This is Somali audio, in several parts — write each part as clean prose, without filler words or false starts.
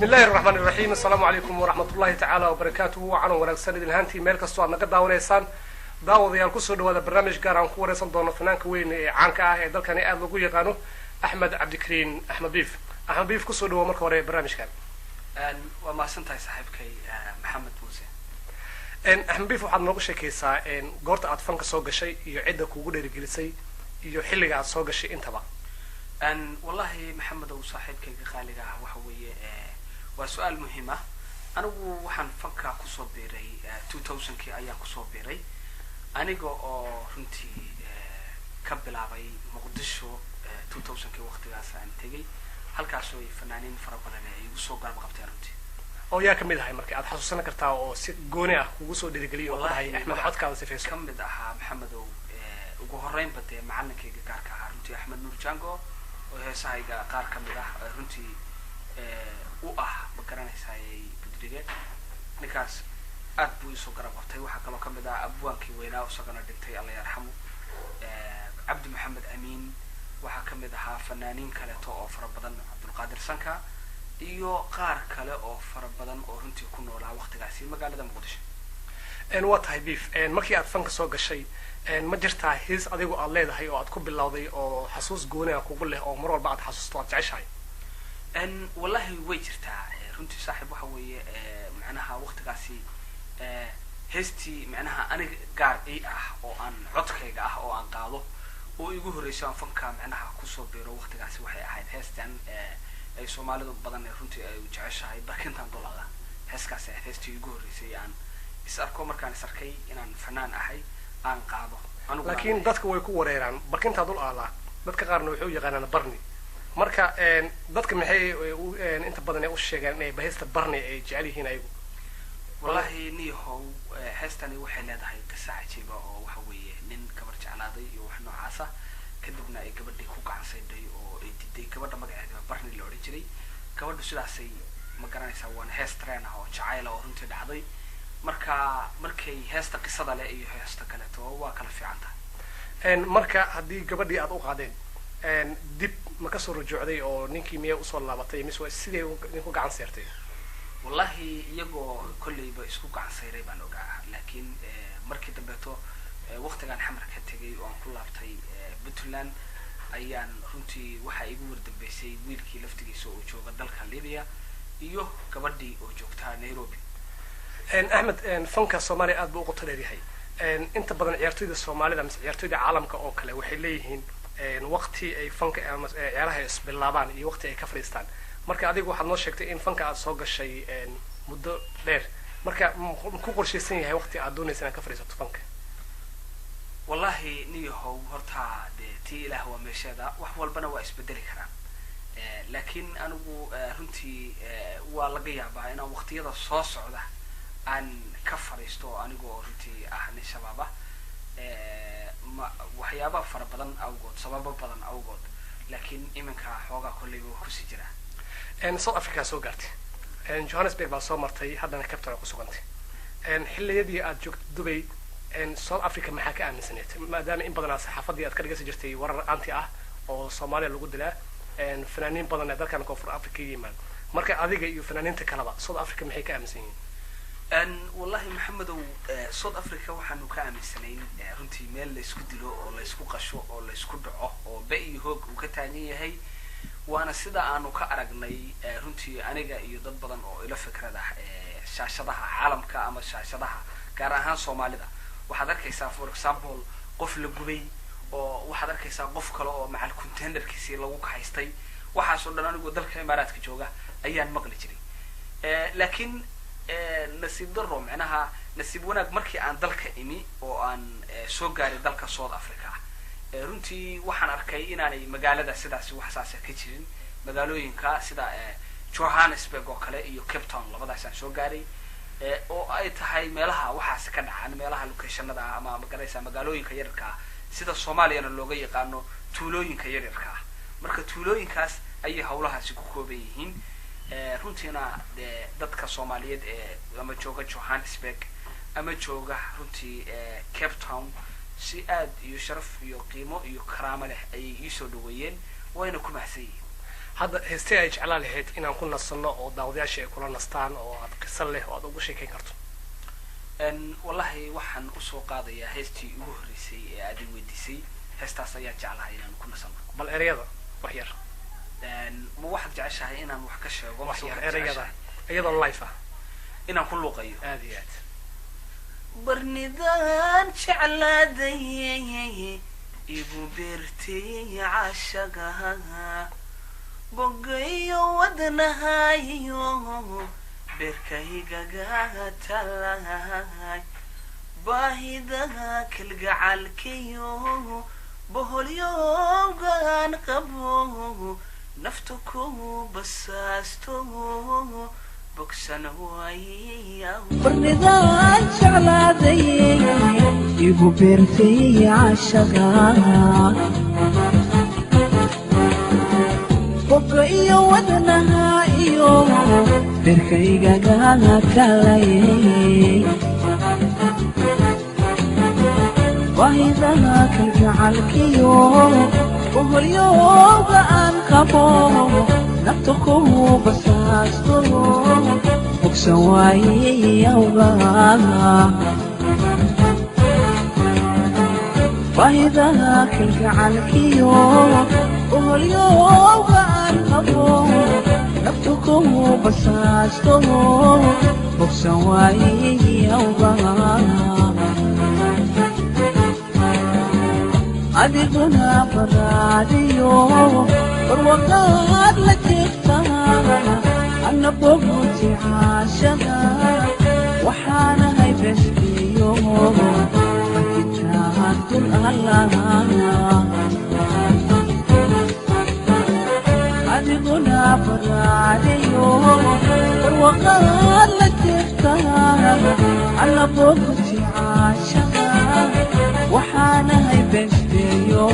بسم الله الرحمن الرحيم السلام عليكم ورحمة الله تعالى وبركاته وعنا ونكسر الهانتي ملك الصوت نقد ونيسان داود يالكسر هذا برنامج جاران كورة صندوق فنان كوين عنك هذا كان قاعد لقول يقانو أحمد عبد الكريم أحمد بيف كسر هو مركورة برنامج كان وما سنتي صاحبك محمد موسى أحمد بيف وحنا نقول شيء كيسا قرط أطفال سوق شيء يعدك وجود رجلسي يحل قاعد سوق شيء أنت بقى والله محمد وصاحبك خالقه وحوي وسؤال مهمة أنا وحن فكر كسب بيري 2000 كي أيام كسب بيري أنا جو رنتي قبل عبي مقدسه 2000 كي وقت جالس تيجي هل كاسوي فنانين فربنا يوصل قرب قبتي رنتي أو يا كم ده هاي مركي عاد حسنا كرتا أو جوني وصل درجلي والله هاي أحمد عاد كان سفيس كم ده محمد وجوهرين بدي معنا كي كارك رنتي أحمد نور جانجو وهساي قار كم ده رنتي بكرنا هساي بدرجة نكاس أبو يسوع قرب وقتي وحكى كم ده أبوان كي وينا وسجنا دكتي الله يرحمه عبد محمد أمين وحكى ده فنانين كله تو أوفر بدن عبد القادر سانكا iyo qaar kale oo fara badan oo runtii ku noolaa waqtigaasi magaalada Muqdisho waa tahay beef markii aad fanka soo gashay ma jirtaa hees adigu aad leedahay oo aad ku bilowday oo xasuus gooni ah kugu leh oo mar walba aad xasuusto aad jeceshahay wallahi way jirtaa runtii saaxiib waxa weeye macnaha waqtigaasi heestii macnaha aniga gaar ah oo aan codkayga ah oo aan qaado oo igu horeysay aan fanka macnaha ku soo beero waqtigaasi waxay ahayd heestan ay Soomaalidu badan runtii ay u jeceshahay barkintan dolada heeskaas ay heestii ugu horeysay aan isarko markaan isarkay inaan fanaan ahay aan qaado laakiin dadku way ku wareeraan barkinta dul aala dadka qaarna waxay u yaqaanaan barni marka dadka maxay inta badan ay u sheegaan inay bahaysta barni ay jecel yihiin ayagu wallahi niyahow heestani waxay leedahay qisa cajiiba oo waxa weeye nin gabar jeclaaday iyo wax noocaas ah kadibna ay gabadhii ku gacansaday oo ay diiday gabadha magaceeda barni la oran jiray gabadhu sidaasay ma garanaysaa waan hees train ah oo jacayl oo runtii dhacday markay heesta qisada leh iyo heesta kale to waa kala fiican tahay marka haddii gabadhii aad u qaadeen dib ma ka soo rujooday oo ninkii miya u soo laabatay mise sidee ninku gacan seertay wallahi iyagoo kullayba isku gacan seeray baan ogaa laakiin markii dambeeto waqtigan xamar ka tagay oo aan ku laabtay Puntland ayaan runtii waxa igu wardambeysay wiilkii laftigiisa oo jooga dalka Liibiya iyo gabadhii oo joogta Nairobi أحمد فنك الصومالي أدب وقت لديهاي أنت بدن عيرتي الصومالي دمس عيرتي عالم كأوكله وحليهن وقتي أي فنك عيرها باللابان أي وقتي أي كفرستان مركا أديك واحد نشكت إن فنك أصوغ الشيء مدة لير مركا مكوكل شيء سنة هاي وقتي أدوني سنة كفرست فنك والله نيهو هرتا تي له هو مشهدا وحول بنا واسبدل كرام لكن أنا رنتي والله بقى أنا وقتي هذا صوص عده أن كفرستو أنا قلتي أحد الشباب وحيابا فربضن أو قد سبب بدن أو قد لكن إمك حوجا كل يوم كسجرة. إن صوت أفريقيا سوقرتي. إن جوهانسبرغ باسو مرتي هذا أنا كابتن قصوانتي. إن حل يدي أجوك دبي إن صوت أفريقيا محاكاة عن سنة ما دام إن بدنا صحافة أذكر سجرتي ورا أنتي أو صوماليا اللي قد لا إن فنانين بدنا ذلك كانوا كفر أفريقيا يمان. مركا أذيك يفنانين تكلبا صوت أفريقيا محاكاة عن سنين. والله محمد صوت أفريقيا وحنو كامل سنين رنتي ميل ليسكو دلو أو ليسكو قشو أو ليسكو دعو أو بأي هوج وكتانية هي وأنا سيدا أنو كأرجني رنتي أنا جا يضد بدن أو إلى فكرة ده شاشتها عالم كأما شاشتها كراهان صومالي ده وحضر كيسا فور إكزامبل قفل الجبي أو وحضر كيسا قف كلا مع الكونتينر كيسير لو كحيستي وحصل لنا نقول ذلك إمارات كجوجا أيام مقلتي لكن نسيب درو معناها نسيبونا مركي عن دلك إمي وعن سوقاري دلك صوت أفريقيا رنتي وحن أركي إنني مقالة سدا سو حساسة كتيرين مقالوين كا سدا جوهانسبرغ وكله إيو كيبتاون لبدا سان سوقاري أو أي تهاي ملها وحاس كده عن ملها لوكيشن ده أما مقالة مقالوين كيركا سدا الصومالي أنا اللغة قانو تولوين كيركا مركا تولوين كاس أي هولها سكوكو بيهين runtiina dadka Soomaaliyeed lama jooga Johannesburg ama jooga runtii Cape Town si aad iyo sharaf iyo qiimo iyo karaamo leh ay soo dhaweeyeen wayna ku mahadsan hadda heestay ay jeclaan lahayd inaan ku nasanno oo daawadayaasha ay kula nastaan oo aad qiso leh oo aad ugu sheekayn karto wallahi waxaan usoo qaadayaa heestii ugu horreysay ee aad i weydiisay heestaas ayaa jeclahay inaan ku nasanno bal ereyada wax yar ma waxaad jeceshahay inaan wax ka sheego wax yar ereyada iyadoo live ah inaan ku luuqayo aad iyo aad barnidaan jeclaadayay igu beertay caashagaha bogayo wadnahayo beerkaygaga talahay baahidaha kalgacalkayo boholyoogaan qabo naftu ku basaasto bogsan waaya barnidaan jeclaadayay igu beertay caashagaha bogayo wadnahayo beerkaygaga talahay baahidaha kalgacalkayo boholyoogaan qabo naftu ku basaasto bogsan waayawga baahidaha kalgacalkayo boholyoogaan qabo naftu ku basaasto bogsan waayawga adiguna baraadiyo barwaqaad la jirtaa ana boguti caashada waxaanahay bestiyo intaan dul allaha adiguna baraadiyo barwaqaad la jirtaa ana boguti caashada waxaanahay bestiyo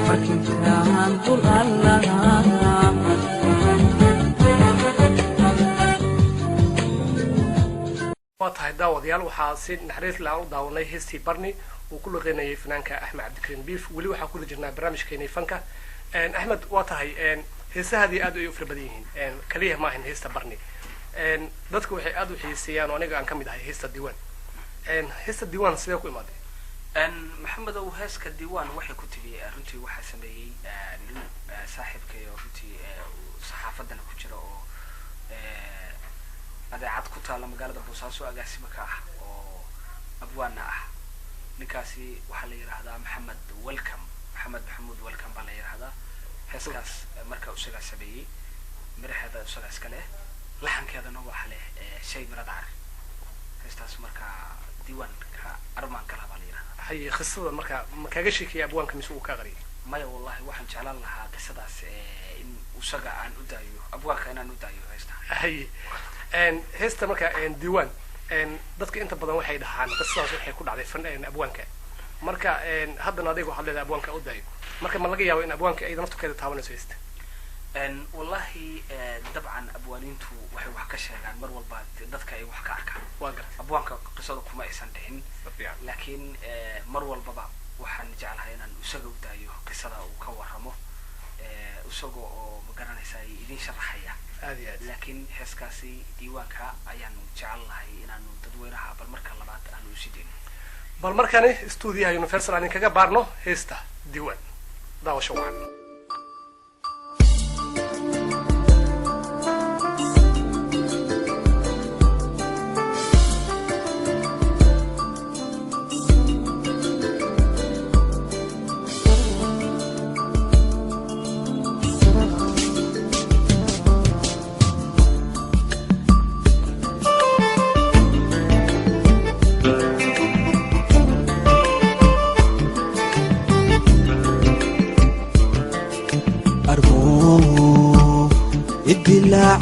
markintaan dul allaha waa tahay daawadayaal waxaa si naxariis leh aan u daawanay heestii barni uu ku luqeynayay fanaanka axmed cabdikariim biif weli waxaa kula jirnaa barnaamijkeena fanka axmed waa tahay heesahaadii aad ay u fara badan yihiin kaliya ma ahan heesta barni dadku waxay aad u xiiseeyaan oo aniga aan ka mid ahay heesta diiwaan heesta diiwaan sidee ku imaaday maxamed ow heeska diiwaan waxay ku timi runtii waxaa sameeyey nin saaxiibkay oo runtii saxaafadana ku jira oo adeecad ku taala magaalada boosaaso agaasima ka ah oo abwaana ah ninkaasi waxaa la yidhaahdaa maxamed maxamuud welcome baa la yidhaahdaa heeskaas marka isagaa sameeyey miraheeda isagaa iska leh laxankeedana waxa leh shay mirada car heestaas marka diiwaanka armaan kala baa la yidhahdaa hay qisada marka ma kaga sheekaya abwaanka mise uu ka qariyay maya wallahi waxaan jeclaan lahaa qisadaas in isaga aan u daayo abwaanka inaan u daayo heesta hay heesta marka diiwaan dadka inta badan waxay dhahaan qisadaas waxay ku dhacday abwaanka marka haddana adiga waxaad leedahay abwaanka u daayo marka ma laga yaabo in abwaanka ay naftukeeda taabanayso heesta wallahi dabcan abwaaniintu waxay wax ka sheegaan mar walba dadka ay wax ka arkaan waa gartay abwaanka qisada kuma aysan dhicin laakiin mar walbaba waxaan jeclahay inaan isaga u daayo qisada uu ka warramo isaga oo ma garanaysaa idin sharaxaya laakiin heeskaasi diiwaanka ayaanu jecel lahay inaanu dadweynaha bal marka labaad aanu usi deyno bal markani stuudiyaha universal aan kaga baarno heesta diiwaan daawasho wacan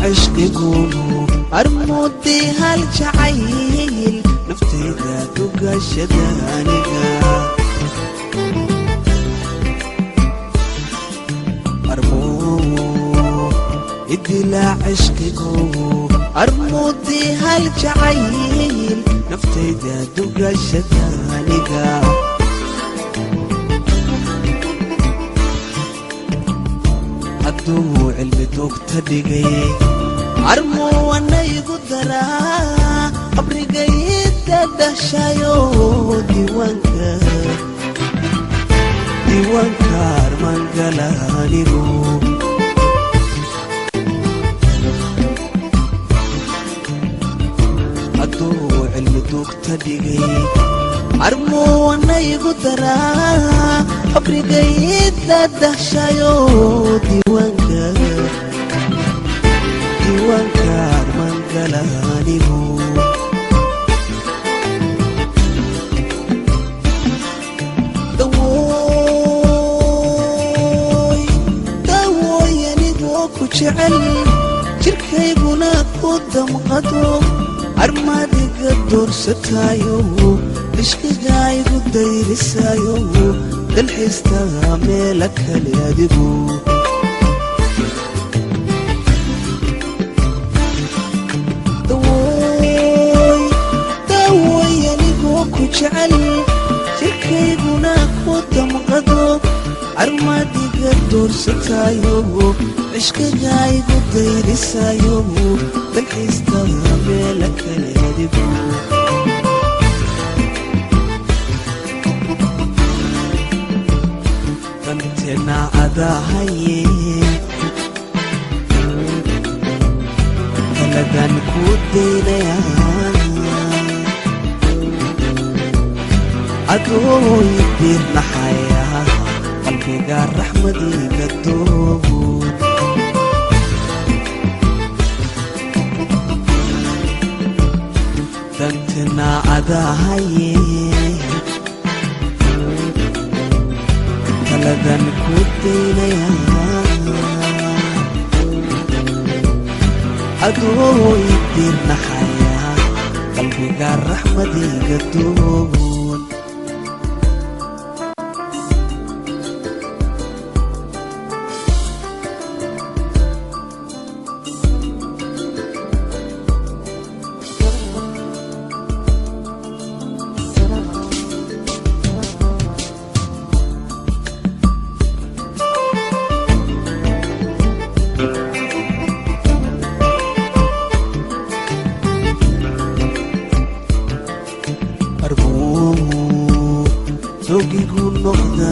عشقكم أرمودي هالجعيل نفتي ذاتك الشدانقة أرمودي لا عشقكم أرمودي هالجعيل نفتي ذاتك الشدانقة hadduu cilmi doogta dhigay armuu anaygu daraa qabrigayda dhashayo diiwaanka armaan gala anigu hadduu cilmi doogta dhigay armuu anaygu daraa qabrigayda dhashayo diiwaanka armaan gala anigu dawooy anigoo ku jecel jirkayguna ku damqado armaadiga doorsataayo ishqigaygu dayrisaayo dalxiistaga meela kale adigu dawooy anigoo ku jecel jirkayguna ku damqado armaadiga doorsataayo ishqigaygu dayrisaayo dalxiistaga meela kale adigu danteena adahaye taladan ku daynaya adoo idiirnaxaya qalbiga raxmadiga doobood danteena adahaye taladan ku daynaya adoo idiirnaxaya qalbiga raxmadiga doobood dogigu noqda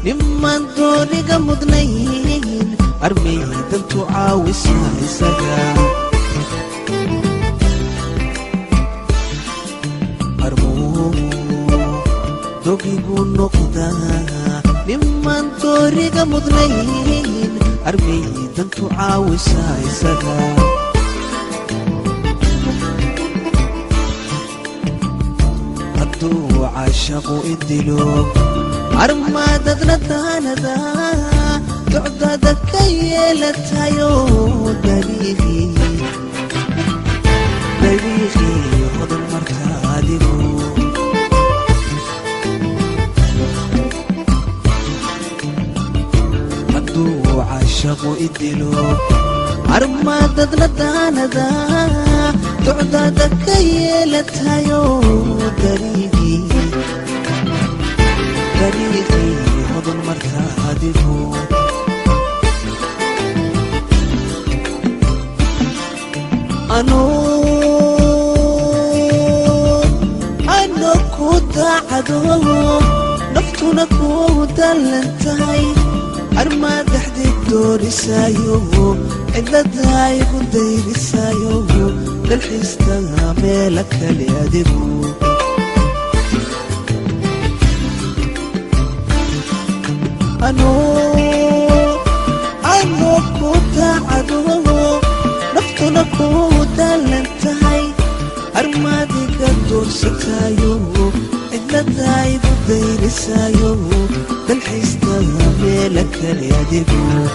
niman dooniga mudnayn armaydantu caawisa isaga dogigu noqda niman dooniga mudnayn armaydantu caawisa isaga عاشقوا الدلو أرمادتنا تاندا تعدادك كيلتايو دليغي خذ المرتادلو عدو عاشقوا الدلو أرمادتنا تاندا تعدادك كيلتايو دليغي خذ المرتادلو أنو كودا عدو نفتنا كودا لنتهي أرماد حدي الدور سايو إلا داي قدير سايو للحستها ميلك اليادبو أنو كودا عدو نفتنا كودا لنتهي أرمادي قدور ستايو إلا داي بدير سايو للحستها ميلك اليادبو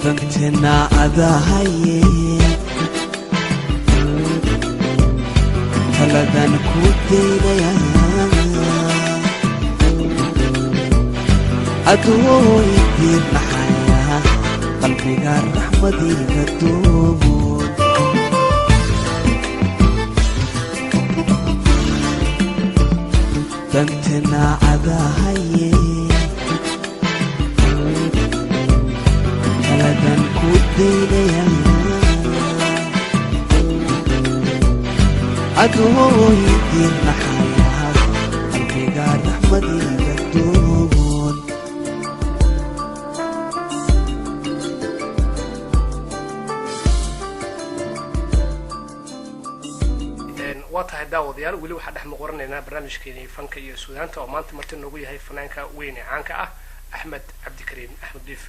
دنتنا أداهي taladan ku daynaya adoo idiirnaxaya qalbiga raxmadiga doobood dantena adahaye taladan ku daynaya adooy diin maxayaa qalbiga raxmadiga doomoon waa tahay daawadayaal weli waxaa dhex muqoranaynaa barnaamijkeeni fanka iyo suudaanta oo maanta marti noogu yahay fanaanka weyn ee caanka ah axmed cabdikariim axmed diif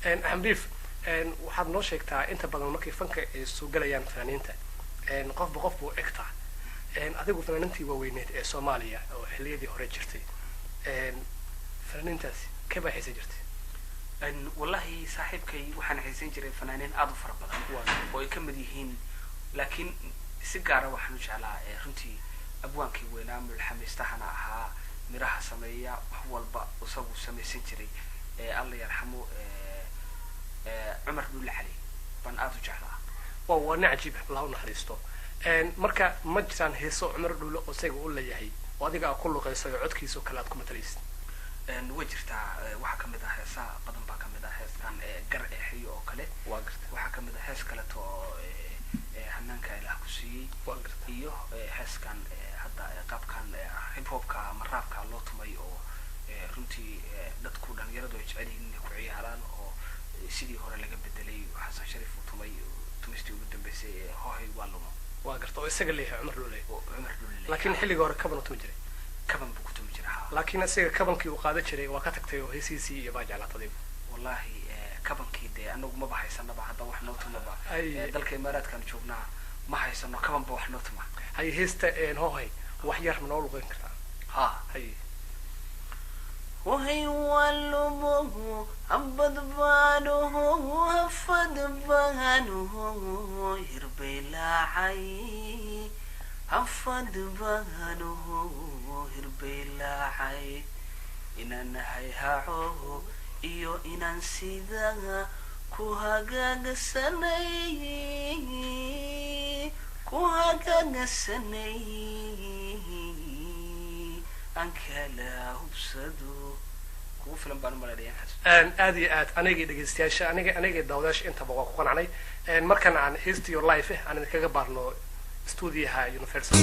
axmed diif waxaad noo sheegtaa inta badan markay fanka ay soo galayaan fanaaniinta qofba qof buu egtaa adigu fanaaniintii waaweyneed ee soomaaliya oo xilliyadii hore jirtay fanaaniintaasi ka baa xiisan jirtay wallahi saaxiibkay waxaan xiisan jiray fanaaniin aad u fara badan oo ay ka mid yihiin laakiin si gaara waxaan u jeclaa runtii abwaankii weynaa mulxamiistahana ahaa miraha sameeya wax walba isagu samaysan jiray alla yarxamo cumar dhulle cali baan aad u jeclaa waa nin cajiib allah u naxariisto marka ma jiraan heeso cumar dhulle oo isaga u leeyahay oo adiga aad ku luqayso oo codkiisa oo kale aad ku matalaysid way jirtaa waxaa kamid ah heesaha badan baa kamid ah heeskan gar eexiyo oo kale waa garta waxaa kamid ah hees kaleto oo hanaanka ilaah ku siiyey waa garta iyo heeskan hadda qaabkan hip hopka ama raabka loo tumay oo runtii dadku dhalinyaradu ay jecel yihiin inay ku ciyaaraan oo sidii hore laga bedelay xasan sharif uu tumay tumistii ugu dambeysay hohay waa lumo waa garta oo isaga leeyahay cumar dhulle cumar dhulle laakiin xilliga hore kaban u tumi jiray kaban buu ku tumi jiray haa laakiin isaga kabankii uu qaadan jiray waa ka tagtay oo heesiisii iyo baa jeclaatay wallahi kabankii dee anagu maba haysanaba hadda wax noo tumaba dalka imaaraadkan joognaa ma haysano kabanba wax noo tuma hay heesta hohay wax yar ma noo luqeyn karaa ha hay وهي واللبه عبد بانه هفد بانه يربي لاعي هفد بانه يربي لاعي إن هيهاعه إيو إن سيدا كوهاقا سني كوهاقا سني أنك لا هبسدو كو فيلم بانو مالديان حسن aad iyo aad anigii dhegeystayaasha anigii daawadayaasha intaba waa ku qanacnay markan aan history your life aan idinkaga baarno stuudiyaha universal